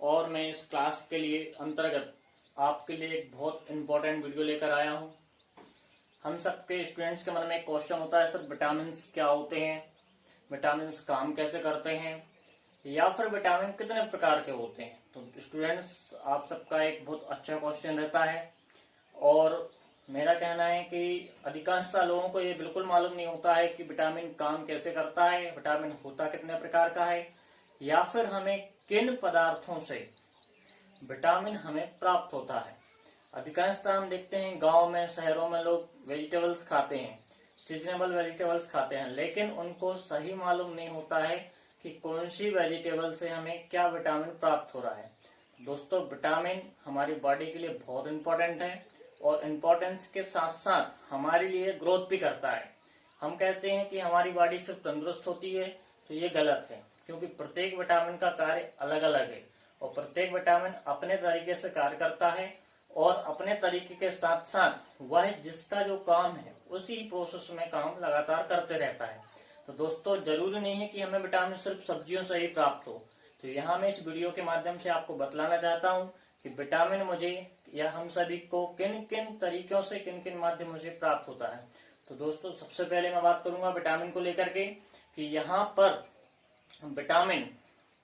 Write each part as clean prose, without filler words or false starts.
और मैं इस क्लास के लिए अंतर्गत आपके लिए एक बहुत इम्पोर्टेंट वीडियो लेकर आया हूं। हम सबके स्टूडेंट्स के मन में एक क्वेश्चन होता है, सर विटामिन क्या होते हैं, विटामिन काम कैसे करते हैं, या फिर विटामिन कितने प्रकार के होते हैं। तो स्टूडेंट्स, आप सबका एक बहुत अच्छा क्वेश्चन रहता है और मेरा कहना है कि अधिकांश लोगों को ये बिल्कुल मालूम नहीं होता है कि विटामिन काम कैसे करता है, विटामिन होता कितने प्रकार का है, या फिर हमें किन पदार्थों से विटामिन हमें प्राप्त होता है। अधिकांशतः हम देखते हैं गांव में, शहरों में लोग वेजिटेबल्स खाते हैं, सीजनेबल वेजिटेबल्स खाते हैं, लेकिन उनको सही मालूम नहीं होता है कि कौन सी वेजिटेबल से हमें क्या विटामिन प्राप्त हो रहा है। दोस्तों, विटामिन हमारी बॉडी के लिए बहुत इंपॉर्टेंट है और इम्पोर्टेंस के साथ साथ हमारे लिए ग्रोथ भी करता है। हम कहते हैं कि हमारी बॉडी सिर्फ तंदुरुस्त होती है, तो ये गलत है, क्योंकि प्रत्येक विटामिन का कार्य अलग अलग है और प्रत्येक विटामिन अपने तरीके से कार्य करता है और अपने तरीके के साथ साथ वह जिसका जो काम है उसी प्रोसेस में काम लगातार करते रहता है। तो दोस्तों, जरूरी नहीं है कि हमें विटामिन सिर्फ सब्जियों से ही प्राप्त हो। तो यहाँ मैं इस वीडियो के माध्यम से आपको बतलाना चाहता हूँ कि विटामिन मुझे या हम सभी को किन किन तरीकों से, किन किन माध्यमों से प्राप्त होता है। तो दोस्तों, सबसे पहले मैं बात करूंगा विटामिन को लेकर के कि यहाँ पर विटामिन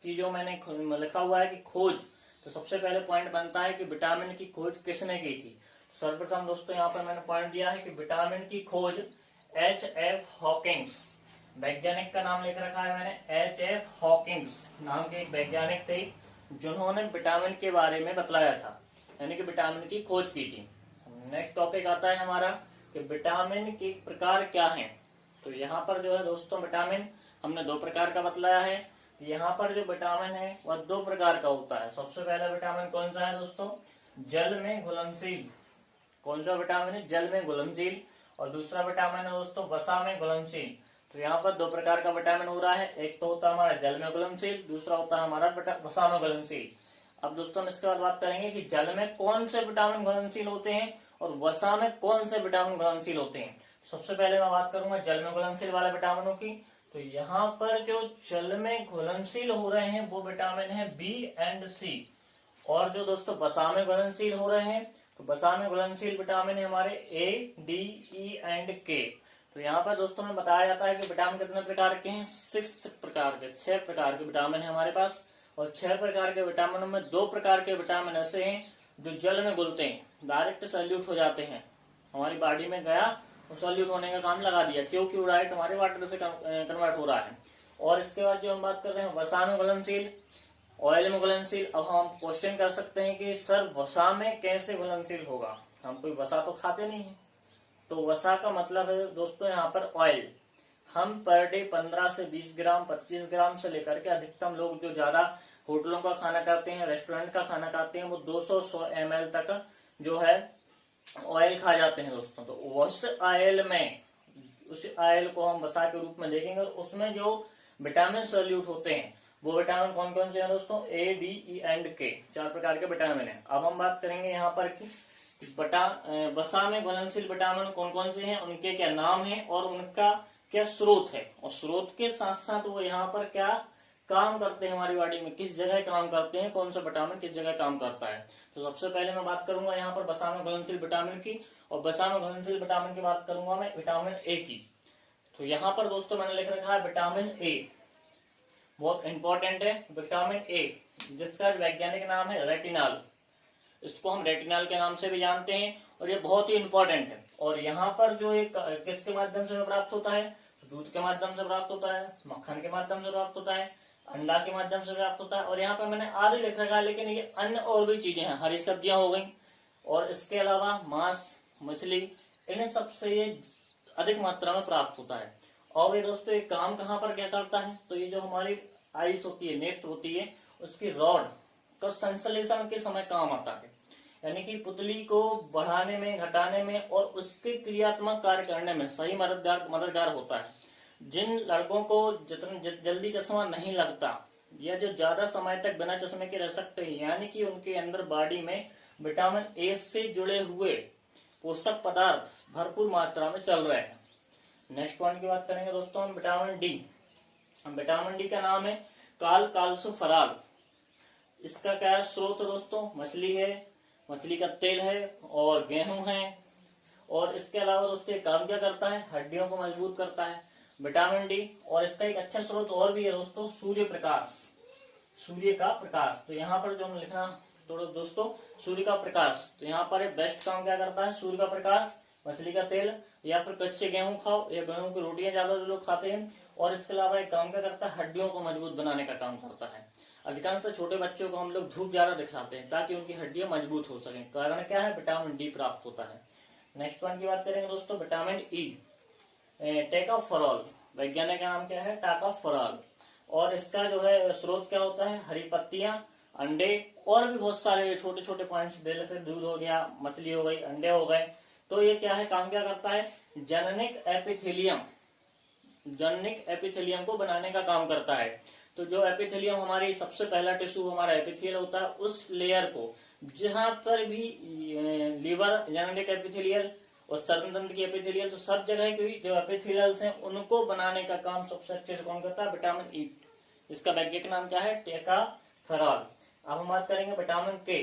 की जो मैंने लिखा हुआ है कि खोज, तो सबसे पहले पॉइंट बनता है कि विटामिन की खोज किसने की थी। सर्वप्रथम दोस्तों, यहाँ पर मैंने पॉइंट दिया है कि विटामिन की खोज H.F. हॉकिंग्स, वैज्ञानिक का नाम लिख रखा है मैंने, H.F. हॉकिंग्स नाम के एक वैज्ञानिक थे जिन्होंने विटामिन के बारे में बतलाया था, यानी कि विटामिन की खोज की थी। नेक्स्ट टॉपिक आता है हमारा कि विटामिन के प्रकार क्या हैं। तो यहाँ पर जो है दोस्तों, विटामिन हमने दो प्रकार का बतलाया है। यहाँ पर जो विटामिन है वह दो प्रकार का होता है। सबसे पहला विटामिन कौन सा है दोस्तों, जल में घुलनशील। कौन सा विटामिन है, जल में घुलनशील। और दूसरा विटामिन है दोस्तों वसा में घुलनशील। तो यहाँ पर दो प्रकार का विटामिन हो रहा है, एक तो होता है हमारा जल में घुलनशील, दूसरा होता है हमारा वसा में घुलनशील। अब दोस्तों, हम इसके बाद बात करेंगे कि जल में कौन से विटामिन घुलनशील होते हैं और वसा में कौन से विटामिन घुलनशील होते हैं। सबसे पहले मैं बात करूंगा जल में घुलनशील वाले विटामिनों की। तो यहाँ पर जो जल में घुलनशील हो रहे हैं वो विटामिन है बी एंड सी, और जो दोस्तों वसा में घुलनशील हो रहे हैं तो वसा में घुलनशील विटामिन है हमारे ए, डी, ई एंड के। तो यहाँ पर दोस्तों में बताया जाता है कि विटामिन कितने प्रकार के हैं, 6 प्रकार के, 6 प्रकार के विटामिन है हमारे पास। और 6 प्रकार के विटामिनों में 2 प्रकार के विटामिन ऐसे हैं जो जल में घुलते हैं, डायरेक्ट सॉल्यूट हो जाते हैं, हमारी बॉडी में गया और सॉल्यूट होने का काम लगा दिया, क्योंकि डायरेक्ट हमारे वाटर से कन्वर्ट हो रहा है। और इसके बाद जो हम बात कर रहे हैं वसा में घुलनशील, ऑयल में घुलनशील। अब हम क्वेश्चन कर सकते हैं कि सर वसा में कैसे घुलनशील होगा, हम कोई वसा तो खाते नहीं है। तो वसा का मतलब है दोस्तों यहाँ पर ऑयल। हम पर डे 15 से 20 ग्राम, 25 ग्राम से लेकर के अधिकतम लोग जो ज्यादा होटलों का खाना खाते हैं, रेस्टोरेंट का खाना खाते हैं, वो 200 ml तक जो है ऑयल खा जाते हैं दोस्तों। तो उस ऑयल में, उस ऑयल को हम वसा के रूप में देखेंगे और उसमें जो विटामिन सॉल्यूट होते हैं वो विटामिन कौन कौन से हैं दोस्तों, ए, डी, ई एंड के, 4 प्रकार के विटामिन हैं। अब हम बात करेंगे यहाँ पर कि वसा में घुलनशील विटामिन कौन कौन से हैं, उनके क्या नाम है और उनका क्या स्रोत है, और स्रोत के साथ साथ वो यहाँ पर क्या काम करते हैं हमारी बॉडी में, किस जगह काम करते हैं, कौन सा विटामिन किस जगह काम करता है। तो सबसे पहले मैं बात करूंगा यहाँ पर वसा में घुलनशील विटामिन की, और वसा में घुलनशील विटामिन की बात करूंगा मैं विटामिन ए की। तो यहाँ पर दोस्तों मैंने लिख रखा है विटामिन ए, बहुत इंपॉर्टेंट है विटामिन ए, जिसका वैज्ञानिक नाम है रेटिनॉल। इसको हम रेटिनॉल के नाम से भी जानते हैं और ये बहुत ही इंपॉर्टेंट है। और यहाँ पर जो एक किसके माध्यम से प्राप्त होता है, दूध के माध्यम से प्राप्त होता है, मक्खन के माध्यम से प्राप्त होता है, अंडा के माध्यम से प्राप्त होता है। और यहाँ पर मैंने आदि लिख रखा है, लेकिन ये अन्य और भी चीजें हैं, हरी सब्जियां हो गई और इसके अलावा मांस, मछली, इन सबसे ये अधिक मात्रा में प्राप्त होता है। और ये दोस्तों एक काम कहाँ पर क्या करता है, तो ये जो हमारी आइस होती है, नेत्र होती है, उसकी रॉड का संश्लेषण के समय काम आता है, यानी कि पुतली को बढ़ाने में, घटाने में और उसके क्रियात्मक कार्य करने में सही मददगार होता है। जिन लड़कों को जितना जल्दी चश्मा नहीं लगता या जो ज्यादा समय तक बिना चश्मे के रह सकते हैं, यानी कि उनके अंदर बॉडी में विटामिन ए से जुड़े हुए पोषक पदार्थ भरपूर मात्रा में चल रहे हैं। नेक्स्ट पॉइंट की बात करेंगे दोस्तों हम विटामिन डी। विटामिन डी का नाम है काल काल्सोफेरॉल। इसका क्या है स्रोत दोस्तों, मछली है, मछली का तेल है और गेहूं है। और इसके अलावा दोस्तों ये काम क्या करता है, हड्डियों को मजबूत करता है, विटामिन डी। और इसका एक अच्छा स्रोत और भी है दोस्तों, सूर्य प्रकाश, सूर्य का प्रकाश। तो यहाँ पर जो हम लिखना थोड़ा दोस्तों, सूर्य का प्रकाश, तो यहाँ पर बेस्ट काम क्या करता है, सूर्य का प्रकाश, मछली का तेल, या फिर कच्चे गेहूं खाओ, या गेहूं की रोटियां ज्यादा लोग खाते हैं। और इसके अलावा एक काम क्या करता है, हड्डियों को मजबूत बनाने का काम करता है। अधिकांशतः छोटे बच्चों को हम लोग धूप ज्यादा दिखलाते हैं ताकि उनकी हड्डियां मजबूत हो सकें। कारण क्या है, विटामिन डी प्राप्त होता है। नेक्स्ट पॉइंट की बात करेंगे दोस्तों, विटामिन ई, टोकोफेरॉल, वैज्ञानिक का नाम क्या है, टोकोफेरॉल। और इसका जो है स्रोत क्या होता है, हरी पत्तियां, अंडे और भी बहुत सारे छोटे छोटे पॉइंट्स दे लेते, दूध हो गया, मछली हो गई, अंडे हो गए। तो ये क्या है, काम क्या करता है, जननिक एपिथेलियम, जननिक एपिथेलियम को बनाने का काम करता है। तो जो एपिथेलियम हमारी सबसे पहला टिश्यू हमारा एपिथेलियल होता है, उस लेयर को जहां पर भी लीवर, जननिक एपिथेलियल और स्तन तंत्र की एपिथेलियल, तो सब जगह की जो एपिथेलियल्स हैं उनको बनाने का काम सबसे अच्छे से कौन करता है, विटामिन ई। इसका वैज्ञानिक नाम क्या है, टोकोफेरॉल। अब हम बात करेंगे विटामिन के,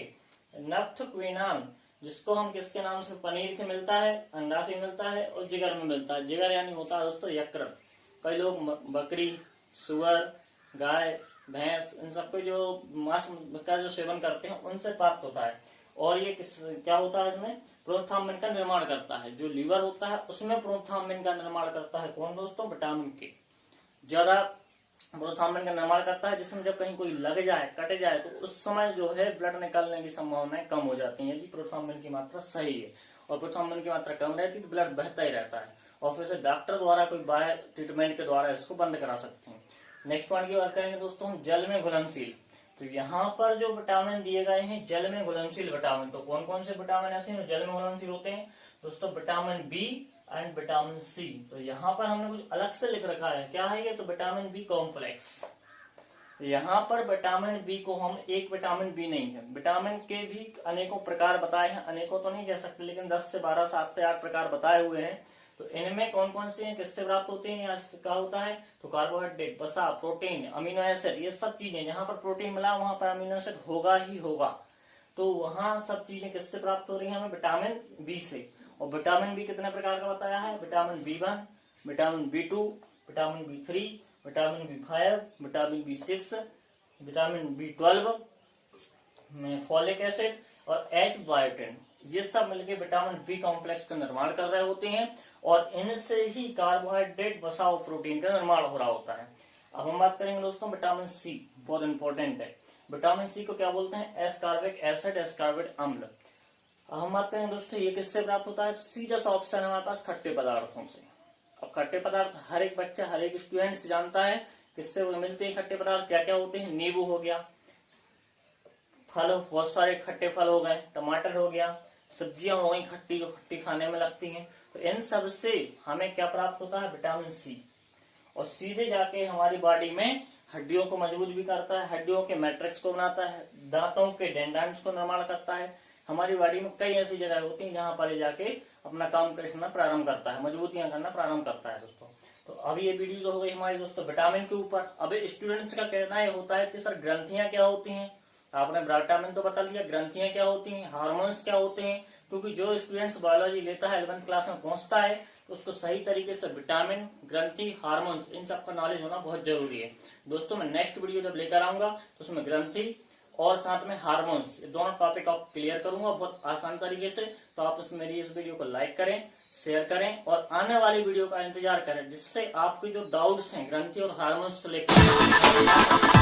नफ्थक्विनान, जिसको हम किसके नाम से, पनीर के मिलता है, अंडा से मिलता है और जिगर में मिलता है। जिगर यानी होता है दोस्तों यकृत। कई लोग बकरी, सुअर, गाय, भैंस, इन सबको जो मांस का जो सेवन करते हैं उनसे प्राप्त होता है। और ये क्या होता है, इसमें प्रोथाम्बिन का निर्माण करता है। जो लीवर होता है उसमें प्रोथाम्बिन का निर्माण करता है कौन दोस्तों, विटामिन के। ज्यादा प्रोथाम्बिन का निर्माण करता है, जिसमें जब कहीं कोई लग जाए, कट जाए, तो उस समय जो है ब्लड निकलने की संभावनाएं कम हो जाती हैं यदि प्रोथाम्बिन की मात्रा सही है। और प्रोथाम्बिन की मात्रा कम रहती है तो ब्लड बहता ही रहता है, और फिर से डॉक्टर द्वारा कोई बाय ट्रीटमेंट के द्वारा इसको बंद करा सकते हैं। नेक्स्ट पॉइंट की बात करेंगे दोस्तों हम, जल में घुलनशील। तो यहाँ पर जो विटामिन दिए गए हैं जल में घुलनशील विटामिन, तो कौन कौन से विटामिन ऐसे हैं जल में घुलनशील होते हैं दोस्तों, vitamin B and vitamin C. तो यहाँ पर हमने कुछ अलग से लिख रखा है, क्या है ये, तो विटामिन बी कॉम्प्लेक्स। यहाँ पर विटामिन बी को हम एक विटामिन बी नहीं है, विटामिन के भी अनेकों प्रकार बताए हैं, अनेकों तो नहीं कह सकते लेकिन 10 से 12, 7 से 8 प्रकार बताए हुए हैं। तो इनमें कौन कौन से हैं, किससे प्राप्त होते हैं, या क्या होता है, तो कार्बोहाइड्रेट, वसा, प्रोटीन, अमीनो एसिड, ये सब चीजें, जहां पर प्रोटीन मिला वहां पर अमीनो एसिड होगा ही होगा। तो वहां सब चीजें किससे प्राप्त हो रही है, हमें विटामिन बी से। और विटामिन बी कितने प्रकार का बताया है, vitamin B1, vitamin B2, vitamin B3, vitamin B5, vitamin B6, vitamin B12, folic acid और H बायोटिन, ये सब मिलकर विटामिन बी कॉम्प्लेक्स का निर्माण कर रहे होते हैं। और इनसे ही कार्बोहाइड्रेट, वसा और प्रोटीन का निर्माण हो रहा होता है। अब हम बात करेंगे दोस्तों विटामिन सी, बहुत इंपॉर्टेंट है। विटामिन सी को क्या बोलते हैं, एस्कॉर्बिक एसिड, एस्कॉर्बिक अम्ल। अब हम बात करेंगे दोस्तों ये किससे प्राप्त होता है, सीधा सा ऑप्शन है हमारे पास, खट्टे पदार्थों से। अब खट्टे पदार्थ हर एक बच्चा, हर एक स्टूडेंट जानता है किससे वो मिलते हैं खट्टे पदार्थ, क्या क्या होते हैं, नींबू हो गया, फल, बहुत सारे खट्टे फल हो गए, टमाटर हो गया, सब्जियां हो गई खट्टी जो खट्टी खाने में लगती हैं। तो इन सब से हमें क्या प्राप्त होता है, विटामिन सी। और सीधे जाके हमारी बॉडी में हड्डियों को मजबूत भी करता है, हड्डियों के मैट्रिक्स को बनाता है, दांतों के डेंड्राइट्स को निर्माण करता है। हमारी बॉडी में कई ऐसी जगह होती हैं जहां पर जाके अपना काम करना प्रारंभ करता है, मजबूतियां करना प्रारंभ करता है दोस्तों। तो अब ये वीडियो तो हो गई हमारी दोस्तों विटामिन के ऊपर। अब स्टूडेंट्स का कहना ये होता है कि सर ग्रंथियां क्या होती हैं, आपने विटामिन तो बता दिया, ग्रंथियां क्या होती हैं, हार्मोन्स क्या होते हैं। क्योंकि जो स्टूडेंट्स बायोलॉजी लेता है 11th क्लास में पहुंचता है तो उसको सही तरीके से विटामिन, ग्रंथि, हार्मोन्स, इन सब का नॉलेज होना बहुत जरूरी है दोस्तों। मैं नेक्स्ट वीडियो जब लेकर आऊंगा तो उसमें ग्रंथि और साथ में हार्मोन्स, ये दोनों टॉपिक आप क्लियर करूंगा बहुत आसान तरीके से। तो आप मेरी इस वीडियो को लाइक करें, शेयर करें और आने वाली वीडियो का इंतजार करें, जिससे आपके जो डाउट्स हैं ग्रंथि और हार्मोन्स को लेकर